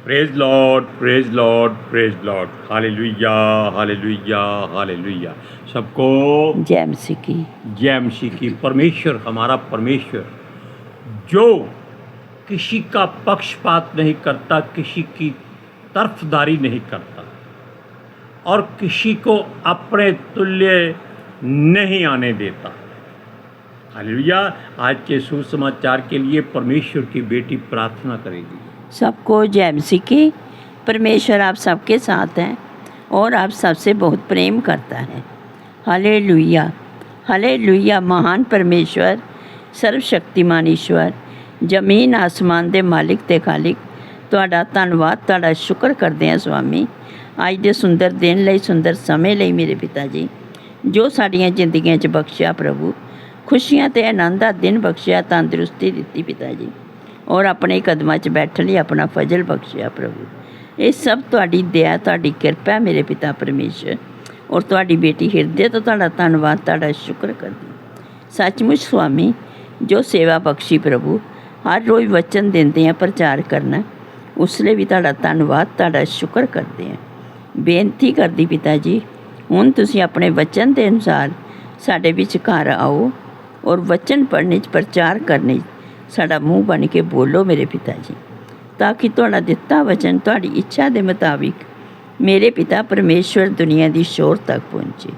Praise Lord, praise Lord, praise Lord. Hallelujah, hallelujah, hallelujah. सबको जय मसीह की। जय मसीह की। परमेश्वर, हमारा परमेश्वर जो किसी का पक्षपात नहीं करता, किसी की तरफदारी नहीं करता और किसी को अपने तुल्य नहीं आने देता। हालेलुया। आज के सुसमाचार के लिए परमेश्वर की बेटी प्रार्थना करेगी। सबको जय मसीह की। परमेश्वर आप सबके साथ हैं और आप सबसे बहुत प्रेम करता है। Hallelujah, hallelujah. महान परमेश्वर, सर्वशक्तिमान ईश्वर, जमीन आसमान दे मालिक ते खालिक, तुहाडा धन्नवाद, तुहाडा शुक्र करते हैं स्वामी, अज दे सुंदर दिन लई, सुंदर समय लई मेरे पिता जी, जो साड़ियाँ जिंदगियां च बख्शिया प्रभु, खुशियां ते आनंद दा दिन बख्शिया, तंदुरुस्ती दित्ती पिता जी, और अपने कदमां च बैठण लई अपना फजल बख्शिया प्रभु। ये सब तुहाडी दया, तुहाडी किरपा है मेरे पिता परमेश्वर, और तुहाडी बेटी हिरदे तो तुहाडा धन्नवाद, तुहाडा शुक्र करदी। सचमुच स्वामी, जो सेवा बख्शी प्रभु, हर रोज़ वचन देंदे हैं प्रचार करना, उसले भी तुहाडा धन्नवाद, तुहाडा शुक्र करते हैं। बेनती करदी पिता जी, हुण तुसीं अपने वचन के अनुसार साडे विचकार आओ और वचन पढ़ने प्रचार करने साडा मूँह बन के बोलो मेरे पिता जी, ताकि तुहाडा दिता वचन तुहाडी इच्छा के मुताबिक मेरे पिता परमेश्वर दुनिया की शोर तक पहुँचे।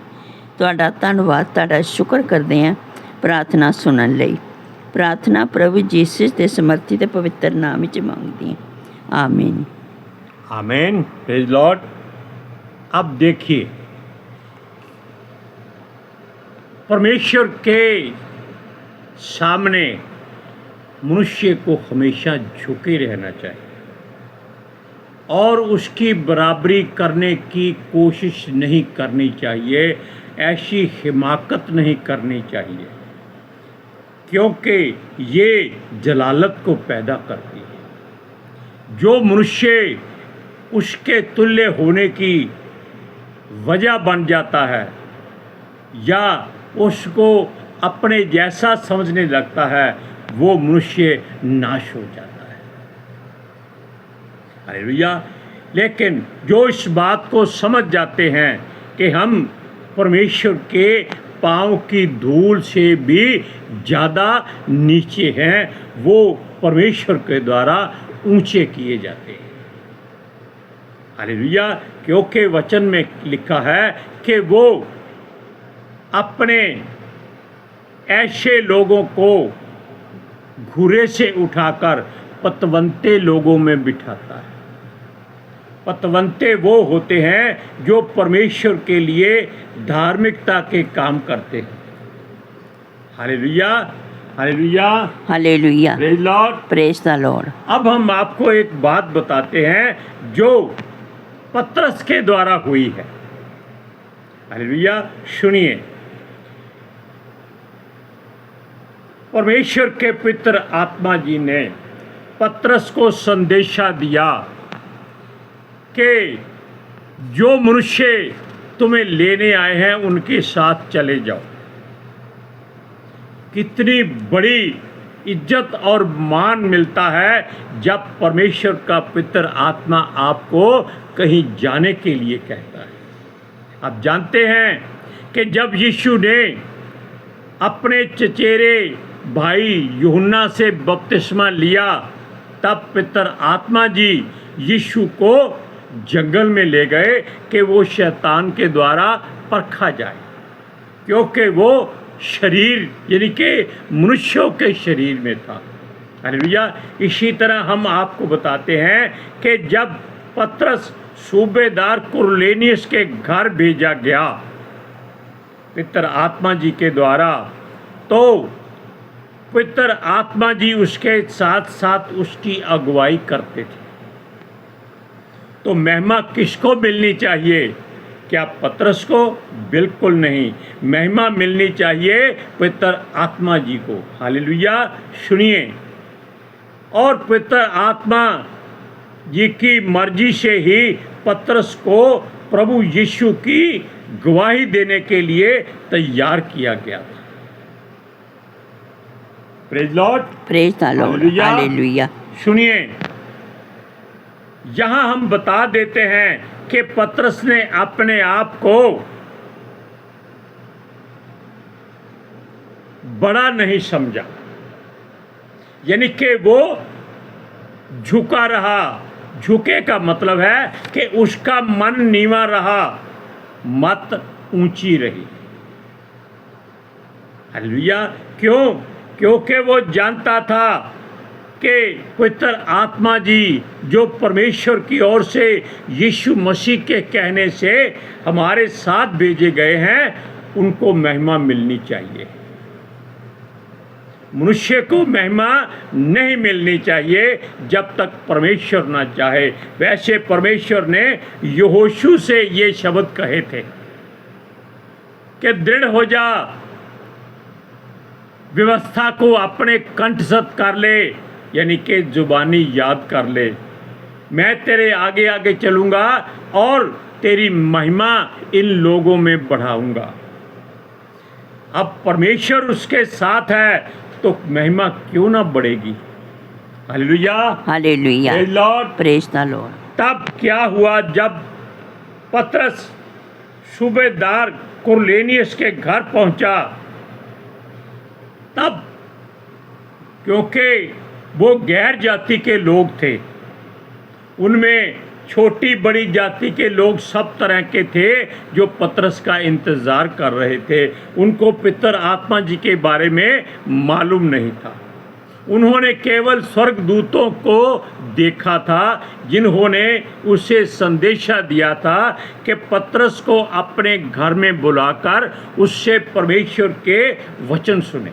तुहाडा धन्नवाद, तुहाडा शुक्र करते हैं प्रार्थना सुनन लई। प्रार्थना प्रभु यीशु के समर्थी ते पवित्र नाम च मांगदी हैं, आमीन। आमीन। Praise Lord. अब देखिए, परमेश्वर के सामने मनुष्य को हमेशा झुके रहना चाहिए और उसकी बराबरी करने की कोशिश नहीं करनी चाहिए, ऐसी हिमाकत नहीं करनी चाहिए, क्योंकि ये जलालत को पैदा करती है। जो मनुष्य उसके तुल्य होने की वजह बन जाता है या उसको अपने जैसा समझने लगता है, वो मनुष्य नाश हो जाता है। हालेलुया। लेकिन जो इस बात को समझ जाते हैं कि हम परमेश्वर के पाँव की धूल से भी ज़्यादा नीचे हैं, वो परमेश्वर के द्वारा ऊंचे किए जाते हैं। हालेलुया। क्योंकि वचन में लिखा है कि वो अपने ऐसे लोगों को घुरे से उठाकर पतवंते लोगों में बिठाता है। पतवंते वो होते हैं जो परमेश्वर के लिए धार्मिकता के काम करते हैं। Hallelujah, hallelujah, hallelujah. Praise Lord, praise the Lord. अब हम आपको एक बात बताते हैं जो पतरस के द्वारा हुई है। हालेलुया। सुनिए, परमेश्वर के पितर आत्मा जी ने पतरस को संदेशा दिया कि जो मनुष्य तुम्हें लेने आए हैं उनके साथ चले जाओ। कितनी बड़ी इज्जत और मान मिलता है जब परमेश्वर का पितर आत्मा आपको कहीं जाने के लिए कहता है। आप जानते हैं कि जब यीशु ने अपने चचेरे भाई यूहन्ना से बपतिस्मा लिया, तब पितर आत्मा जी यीशु को जंगल में ले गए कि वो शैतान के द्वारा परखा जाए, क्योंकि वो शरीर यानी कि मनुष्यों के शरीर में था। हालेलुया। इसी तरह हम आपको बताते हैं कि जब पतरस सूबेदार कुरनेलियुस के घर भेजा गया पितर आत्मा जी के द्वारा, तो पितर आत्मा जी उसके साथ साथ उसकी अगुवाई करते थे। तो महिमा किसको मिलनी चाहिए? क्या पतरस को? बिल्कुल नहीं। महिमा मिलनी चाहिए पितर आत्मा जी को। हालेलुया। सुनिए, और पितर आत्मा जी की मर्जी से ही पतरस को प्रभु यीशु की गवाही देने के लिए तैयार किया गया था। Praise Lord, praise the Lord. Hallelujah. सुनिए, यहाँ हम बता देते हैं कि पतरस ने अपने आप को बड़ा नहीं समझा, यानी कि वो झुका रहा। झुके का मतलब है कि उसका मन नीवा रहा, मत ऊंची रही। हालेलुया। क्यों? क्योंकि वो जानता था कि पवित्र आत्मा जी जो परमेश्वर की ओर से यीशु मसीह के कहने से हमारे साथ भेजे गए हैं, उनको महिमा मिलनी चाहिए। मनुष्य को महिमा नहीं मिलनी चाहिए जब तक परमेश्वर ना चाहे। वैसे परमेश्वर ने यहोशू से ये शब्द कहे थे कि दृढ़ हो जा, व्यवस्था को अपने कंठस्थ कर ले, यानी कि जुबानी याद कर ले। मैं तेरे आगे आगे चलूँगा और तेरी महिमा इन लोगों में बढ़ाऊँगा। अब परमेश्वर उसके साथ है तो महिमा क्यों ना बढ़ेगी। Hallelujah, hallelujah, praise Lord, praise the Lord. तब क्या हुआ, जब पतरस सूबेदार कुरनेलियुस के घर पहुंचा, तब क्योंकि वो गैर जाति के लोग थे, उनमें छोटी बड़ी जाति के लोग सब तरह के थे जो पतरस का इंतज़ार कर रहे थे। उनको पितर आत्मा जी के बारे में मालूम नहीं था। उन्होंने केवल स्वर्गदूतों को देखा था, जिन्होंने उसे संदेशा दिया था कि पतरस को अपने घर में बुलाकर उससे परमेश्वर के वचन सुने।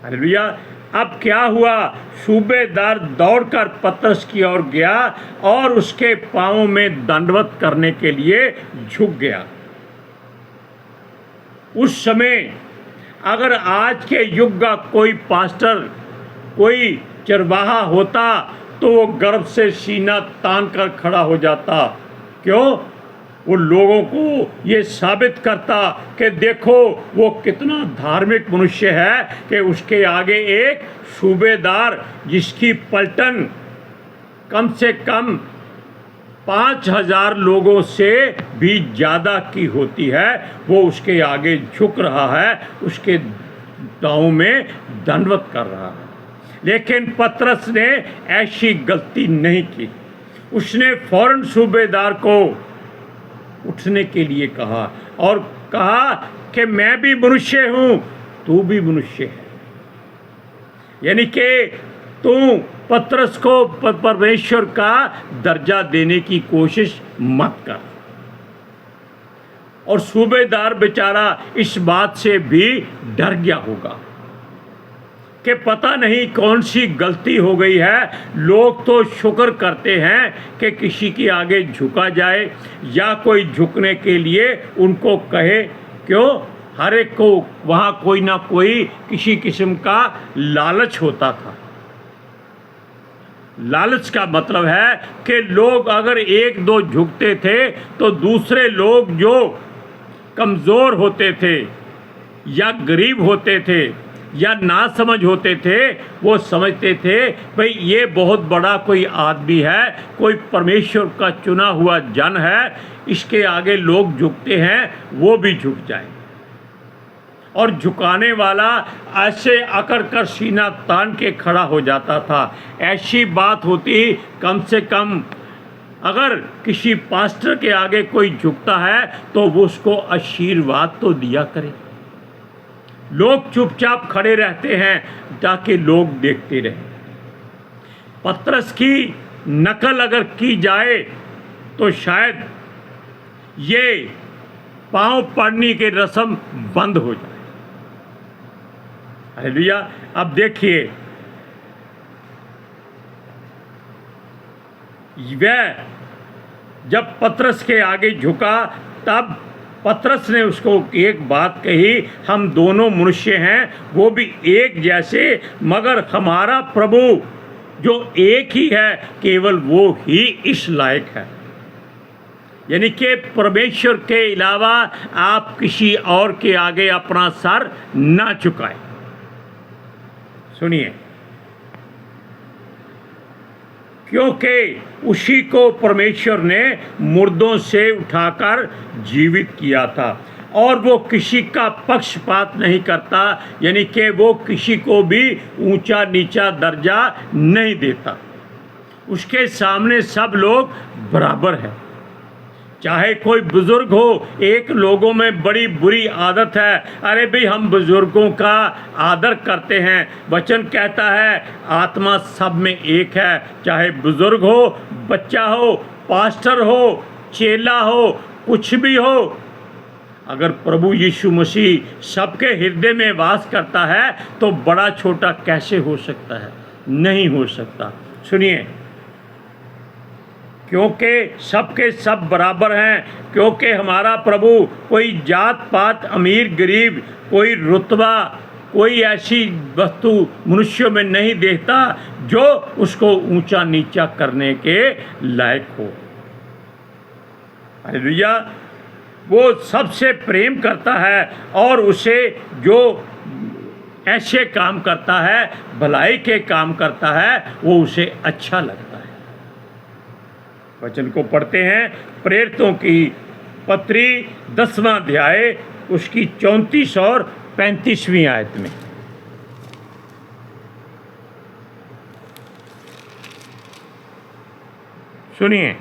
हालेलुया। अब क्या हुआ, सूबेदार दौड़कर पतरस की ओर गया और उसके पांवों में दंडवत करने के लिए झुक गया। उस समय अगर आज के युग का कोई पास्टर, कोई चरवाहा होता तो वो गर्व से सीना तान कर खड़ा हो जाता। क्यों? वो लोगों को ये साबित करता कि देखो वो कितना धार्मिक मनुष्य है कि उसके आगे एक सूबेदार जिसकी पलटन कम से कम 5,000 लोगों से भी ज़्यादा की होती है, वो उसके आगे झुक रहा है, उसके दांव में दंडवत कर रहा है। लेकिन पतरस ने ऐसी गलती नहीं की। उसने फौरन सूबेदार को उठने के लिए कहा और कहा कि मैं भी मनुष्य हूँ, तू भी मनुष्य है। यानी कि तू पतरस को परमेश्वर का दर्जा देने की कोशिश मत कर। और सूबेदार बेचारा इस बात से भी डर गया होगा कि पता नहीं कौन सी गलती हो गई है। लोग तो शुक्र करते हैं कि किसी के आगे झुका जाए या कोई झुकने के लिए उनको कहे। क्यों? हर एक को वहाँ कोई ना कोई किसी किस्म का लालच होता था। लालच का मतलब है कि लोग अगर एक दो झुकते थे तो दूसरे लोग जो कमज़ोर होते थे या गरीब होते थे या नासमझ होते थे, वो समझते थे भाई ये बहुत बड़ा कोई आदमी है, कोई परमेश्वर का चुना हुआ जन है, इसके आगे लोग झुकते हैं, वो भी झुक जाए। और झुकाने वाला ऐसे अकड़ कर सीना तान के खड़ा हो जाता था। ऐसी बात होती कम से कम अगर किसी पास्टर के आगे कोई झुकता है तो वो उसको आशीर्वाद तो दिया करे। लोग चुपचाप खड़े रहते हैं ताकि लोग देखते रहें। पतरस की नकल अगर की जाए तो शायद ये पांव पड़ने की रस्म बंद हो जाए। हालेलुया। अब देखिए, वह जब पतरस के आगे झुका तब पतरस ने उसको एक बात कही, हम दोनों मनुष्य हैं, वो भी एक जैसे, मगर हमारा प्रभु जो एक ही है, केवल वो ही इस लायक है। यानी कि परमेश्वर के अलावा आप किसी और के आगे अपना सर ना झुकाएं। सुनिए, क्योंकि उसी को परमेश्वर ने मुर्दों से उठाकर जीवित किया था। और वो किसी का पक्षपात नहीं करता, यानी कि वो किसी को भी ऊंचा नीचा दर्जा नहीं देता। उसके सामने सब लोग बराबर हैं। चाहे कोई बुजुर्ग हो, एक लोगों में बड़ी बुरी आदत है, अरे भाई हम बुजुर्गों का आदर करते हैं। वचन कहता है आत्मा सब में एक है, चाहे बुजुर्ग हो, बच्चा हो, पास्टर हो, चेला हो, कुछ भी हो। अगर प्रभु यीशु मसीह सबके हृदय में वास करता है तो बड़ा छोटा कैसे हो सकता है? नहीं हो सकता। सुनिए, क्योंकि सबके सब बराबर हैं, क्योंकि हमारा प्रभु कोई जात पात, अमीर गरीब, कोई रुतबा, कोई ऐसी वस्तु मनुष्यों में नहीं देखता जो उसको ऊंचा नीचा करने के लायक हो। हालेलुया। वो सबसे प्रेम करता है और उसे जो ऐसे काम करता है, भलाई के काम करता है, वो उसे अच्छा लगता है। वचन को पढ़ते हैं, प्रेरितों की पत्री 10वां अध्याय उसकी 34 और 35वीं आयत में। सुनिए,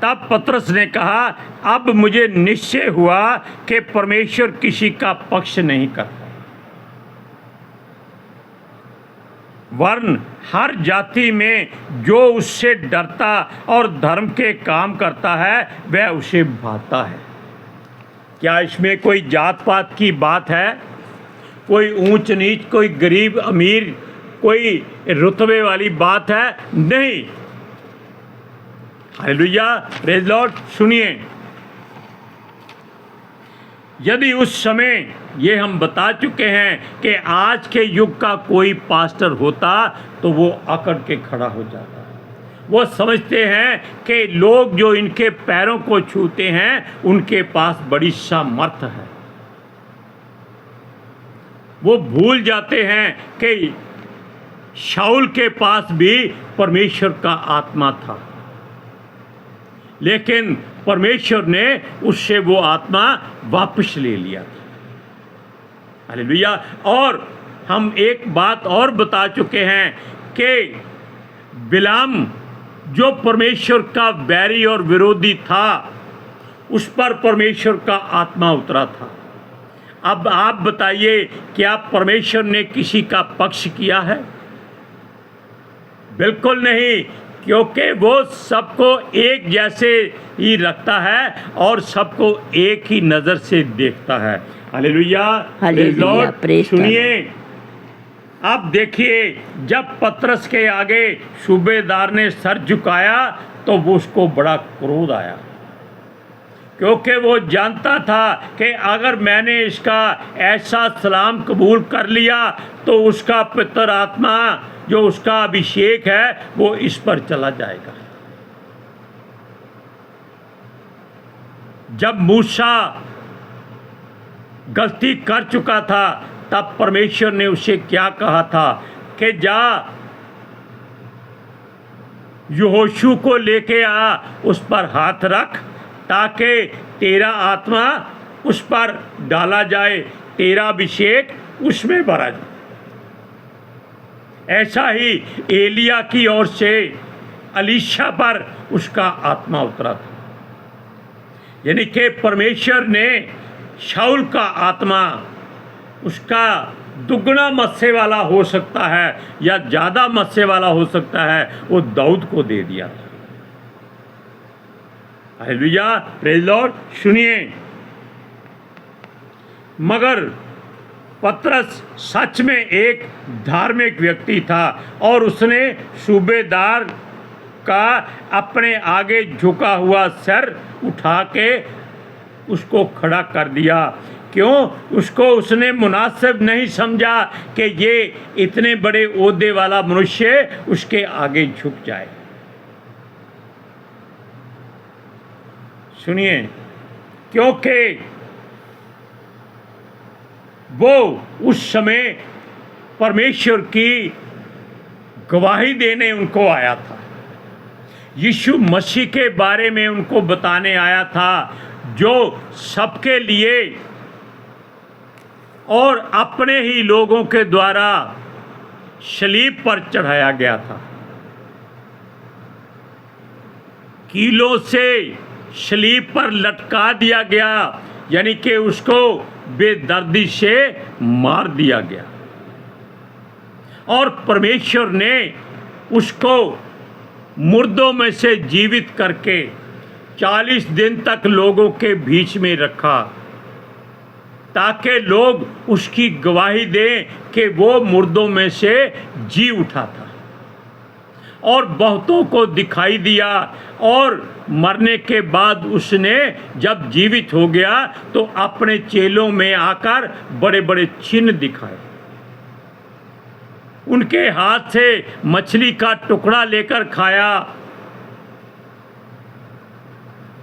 तब पतरस ने कहा, अब मुझे निश्चय हुआ कि परमेश्वर किसी का पक्ष नहीं करता, वरन हर जाति में जो उससे डरता और धर्म के काम करता है वह उसे भाता है। क्या इसमें कोई जात पात की बात है? कोई ऊंच नीच, कोई गरीब अमीर, कोई रुतबे वाली बात है? नहीं। Hallelujah, praise Lord. सुनिए, यदि उस समय ये हम बता चुके हैं कि आज के युग का कोई पास्टर होता तो वो अकड़ के खड़ा हो जाता। वो समझते हैं कि लोग जो इनके पैरों को छूते हैं उनके पास बड़ी सामर्थ्य है। वो भूल जाते हैं कि शाऊल के पास भी परमेश्वर का आत्मा था, लेकिन परमेश्वर ने उससे वो आत्मा वापस ले लिया था। हालेलुया। और हम एक बात और बता चुके हैं कि बिलाम जो परमेश्वर का बैरी और विरोधी था, उस पर परमेश्वर का आत्मा उतरा था। अब आप बताइए, क्या परमेश्वर ने किसी का पक्ष किया है? बिल्कुल नहीं, क्योंकि वो सबको एक जैसे ही रखता है और सबको एक ही नज़र से देखता है। Hallelujah, praise Lord. सुनिए, अब देखिए, जब पतरस के आगे सूबेदार ने सर झुकाया तो वो उसको बड़ा क्रोध आया, क्योंकि वो जानता था कि अगर मैंने इसका ऐसा सलाम कबूल कर लिया तो उसका पवित्र आत्मा, जो उसका अभिषेक है, वो इस पर चला जाएगा। जब मूसा गलती कर चुका था तब परमेश्वर ने उसे क्या कहा था कि जा यहोशू को लेके आ, उस पर हाथ रख ताकि तेरा आत्मा उस पर डाला जाए, तेरा अभिषेक उसमें भरा जाए। ऐसा ही एलिया की ओर से अलीशा पर उसका आत्मा उतरा था। यानी कि परमेश्वर ने शाऊल का आत्मा, उसका दुगना मत्से वाला हो सकता है या ज़्यादा मत्से वाला हो सकता है, वो दाऊद को दे दिया था। Hallelujah, praise Lord. सुनिए, मगर पतरस सच में एक धार्मिक व्यक्ति था और उसने सूबेदार का अपने आगे झुका हुआ सर उठा के उसको खड़ा कर दिया। क्यों? उसको उसने मुनासिब नहीं समझा कि ये इतने बड़े ओहदे वाला मनुष्य उसके आगे झुक जाए। सुनिए, क्योंकि वो उस समय परमेश्वर की गवाही देने उनको आया था, यीशु मसीह के बारे में उनको बताने आया था, जो सबके लिए और अपने ही लोगों के द्वारा सलीब पर चढ़ाया गया था। कीलों से सलीब पर लटका दिया गया, यानी कि उसको बेदर्दी से मार दिया गया, और परमेश्वर ने उसको मुर्दों में से जीवित करके 40 दिन तक लोगों के बीच में रखा, ताकि लोग उसकी गवाही दें कि वो मुर्दों में से जी उठा था, और बहुतों को दिखाई दिया। और मरने के बाद उसने जब जीवित हो गया तो अपने चेलों में आकर बड़े बड़े चिन्ह दिखाए। उनके हाथ से मछली का टुकड़ा लेकर खाया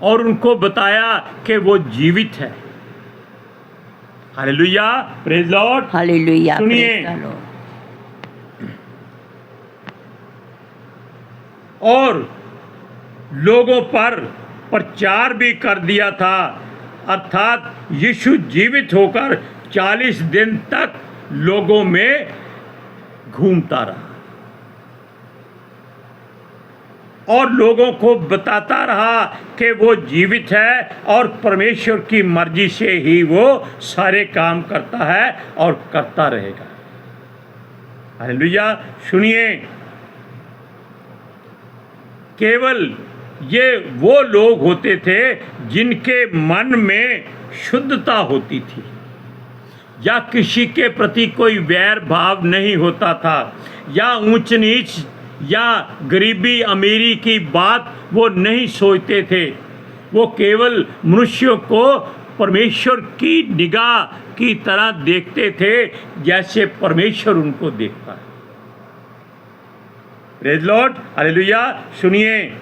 और उनको बताया कि वो जीवित है। Hallelujah, praise Lord. हालेलुया, सुनिए, प्रेज द लॉर्ड। और लोगों पर प्रचार भी कर दिया था, अर्थात यीशु जीवित होकर 40 दिन तक लोगों में घूमता रहा और लोगों को बताता रहा कि वो जीवित है और परमेश्वर की मर्जी से ही वो सारे काम करता है और करता रहेगा। हालेलुया। सुनिए, केवल ये वो लोग होते थे जिनके मन में शुद्धता होती थी, या किसी के प्रति कोई वैर भाव नहीं होता था, या ऊंच नीच या गरीबी अमीरी की बात वो नहीं सोचते थे। वो केवल मनुष्यों को परमेश्वर की निगाह की तरह देखते थे, जैसे परमेश्वर उनको देखता है। Praise Lord, hallelujah. सुनिए,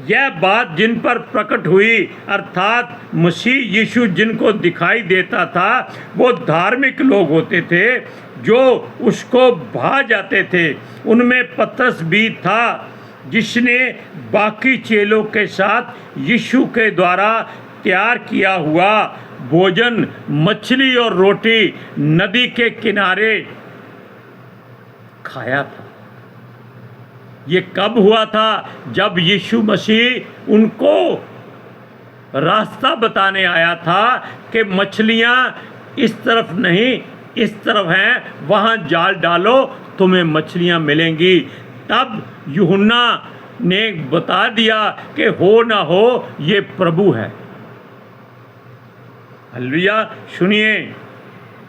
यह बात जिन पर प्रकट हुई, अर्थात मसीह यीशु जिनको दिखाई देता था, वो धार्मिक लोग होते थे जो उसको भा जाते थे। उनमें पतरस भी था, जिसने बाकी चेलों के साथ यीशु के द्वारा तैयार किया हुआ भोजन, मछली और रोटी नदी के किनारे खाया था। ये कब हुआ था? जब यीशु मसीह उनको रास्ता बताने आया था कि मछलियाँ इस तरफ नहीं इस तरफ हैं, वहाँ जाल डालो, तुम्हें मछलियाँ मिलेंगी। तब यूहन्ना ने बता दिया कि हो ना हो ये प्रभु है। हालेलुया। सुनिए,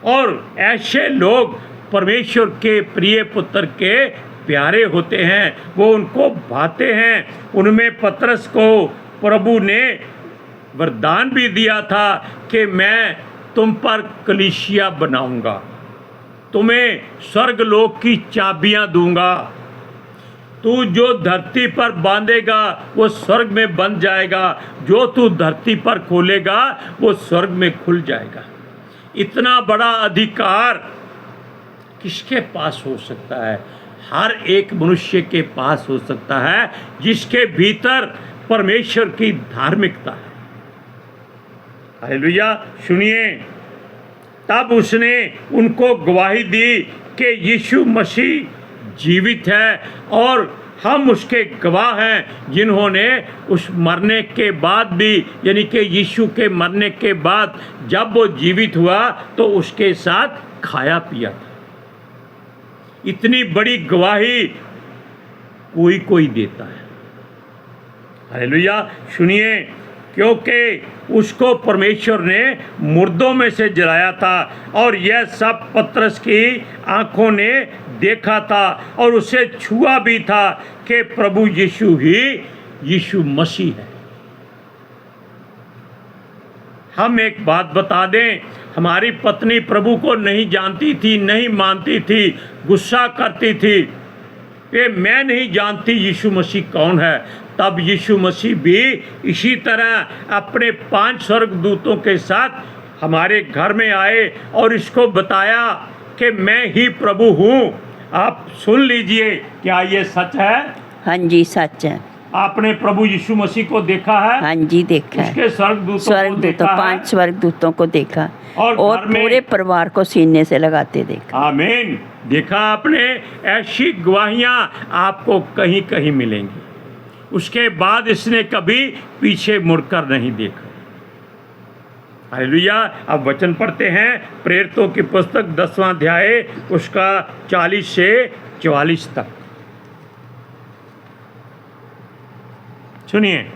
और ऐसे लोग परमेश्वर के प्रिय पुत्र के प्यारे होते हैं, वो उनको भाते हैं। उनमें पतरस को प्रभु ने वरदान भी दिया था कि मैं तुम पर कलीसिया बनाऊंगा, तुम्हें स्वर्गलोक की चाबियां दूंगा, तू जो धरती पर बांधेगा वो स्वर्ग में बंध जाएगा, जो तू धरती पर खोलेगा वो स्वर्ग में खुल जाएगा। इतना बड़ा अधिकार किसके पास हो सकता है? हर एक मनुष्य के पास हो सकता है जिसके भीतर परमेश्वर की धार्मिकता है। हालेलुया। सुनिए, तब उसने उनको गवाही दी कि यीशु मसीह जीवित है और हम उसके गवाह हैं, जिन्होंने उस मरने के बाद भी, यानी कि यीशु के मरने के बाद जब वो जीवित हुआ तो उसके साथ खाया पिया था। इतनी बड़ी गवाही कोई कोई देता है। हालेलुया। सुनिए, क्योंकि उसको परमेश्वर ने मुर्दों में से जलाया था और यह सब पतरस की आंखों ने देखा था और उसे छुआ भी था कि प्रभु यीशु ही यीशु मसीह है। हम एक बात बता दें, हमारी पत्नी प्रभु को नहीं जानती थी, नहीं मानती थी, गुस्सा करती थी कि मैं नहीं जानती यीशु मसीह कौन है। तब यीशु मसीह भी इसी तरह अपने 5 स्वर्गदूतों के साथ हमारे घर में आए और इसको बताया कि मैं ही प्रभु हूँ। आप सुन लीजिए, क्या ये सच है? हाँ जी, सच है। आपने प्रभु यीशु मसीह को देखा है? हाँ जी, देखा है। उसके स्वर्गदूतों को 5 स्वर्गदूतों को देखा और और घर में- पूरे परिवार को सीने से लगाते देखा। आमीन। देखा आपने? ऐसी गवाहियां आपको कहीं कहीं मिलेंगी। उसके बाद इसने कभी पीछे मुड़कर नहीं देखा। हालेलुया। अब वचन पढ़ते हैं, प्रेरितों की पुस्तक 10वां अध्याय उसका 40 से 44 तक। सुनिए,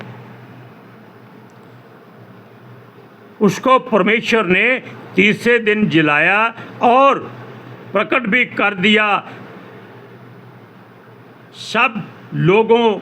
उसको परमेश्वर ने तीसरे दिन जिलाया और प्रकट भी कर दिया सब लोगों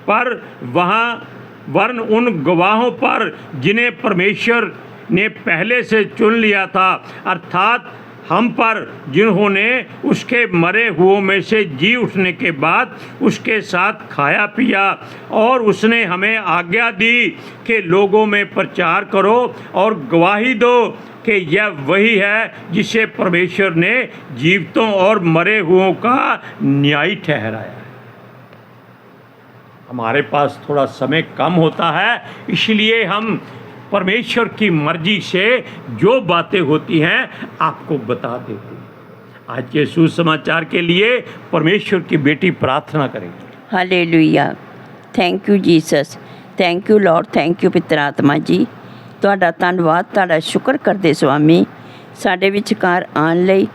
पर, वहाँ वरन उन गवाहों पर जिन्हें परमेश्वर ने पहले से चुन लिया था, अर्थात हम पर, जिन्होंने उसके मरे हुओं में से जी उठने के बाद उसके साथ खाया पिया। और उसने हमें आज्ञा दी कि लोगों में प्रचार करो और गवाही दो कि यह वही है जिसे परमेश्वर ने जीवितों और मरे हुओं का न्यायी ठहराया। हमारे पास थोड़ा समय कम होता है, इसलिए हम परमेश्वर की मर्जी से जो बातें होती हैं आपको बता देते हैं। आज के सुसमाचार के लिए परमेश्वर की बेटी प्रार्थना करेगी। Hallelujah. Thank you Jesus, thank you Lord, thank you पितर आत्मा जी। ਤੁਹਾਡਾ ਧੰਨਵਾਦ, ਤੁਹਾਡਾ ਸ਼ੁਕਰ ਕਰਦੇ ਸੁਆਮੀ, ਸਾਡੇ ਵਿਚਕਾਰ ਆਉਣ ਲਈ,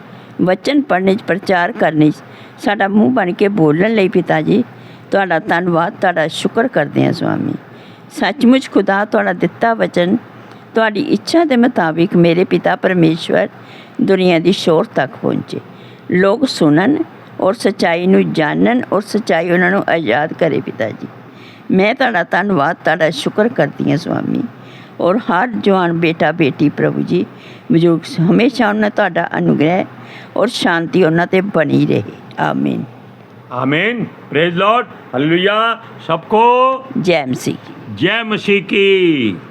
ਵਚਨ ਪੜ੍ਹਨੇ 'ਚ, ਪ੍ਰਚਾਰ ਕਰਨੇ 'ਚ, ਸਾਡਾ ਮੂੰਹ ਬਣ ਕੇ ਬੋਲਣ ਲਈ ਪਿਤਾ ਜੀ ਤੁਹਾਡਾ ਧੰਨਵਾਦ, ਤੁਹਾਡਾ ਸ਼ੁਕਰ ਕਰਦੇ ਹਾਂ ਸੁਆਮੀ। ਸੱਚਮੁੱਚ ਖੁਦਾ ਤੁਹਾਡਾ ਦਿੱਤਾ ਵਚਨ ਤੁਹਾਡੀ ਇੱਛਾ ਦੇ ਮੁਤਾਬਿਕ ਮੇਰੇ ਪਿਤਾ ਪਰਮੇਸ਼ਵਰ ਦੁਨੀਆ ਦੀ ਸ਼ੋਰ ਤੱਕ ਪਹੁੰਚੇ, ਲੋਕ ਸੁਣਨ ਔਰ ਸੱਚਾਈ ਨੂੰ ਜਾਣਨ ਔਰ ਸੱਚਾਈ ਉਹਨਾਂ ਨੂੰ ਆਜ਼ਾਦ ਕਰੇ ਪਿਤਾ ਜੀ। ਮੈਂ ਤੁਹਾਡਾ ਧੰਨਵਾਦ, ਤੁਹਾਡਾ ਸ਼ੁਕਰ ਕਰਦੀ ਹਾਂ ਸੁਆਮੀ। और हर जवान बेटा बेटी प्रभु जी बजुर्ग हमेशा उन्हें ਤੁਹਾਡਾ अनुग्रह और शांति उन्होंने ते बनी रहे। आमीन आमीन। Praise Lord. हालेलुया। सबको जय मसीह की। जय मसीह की।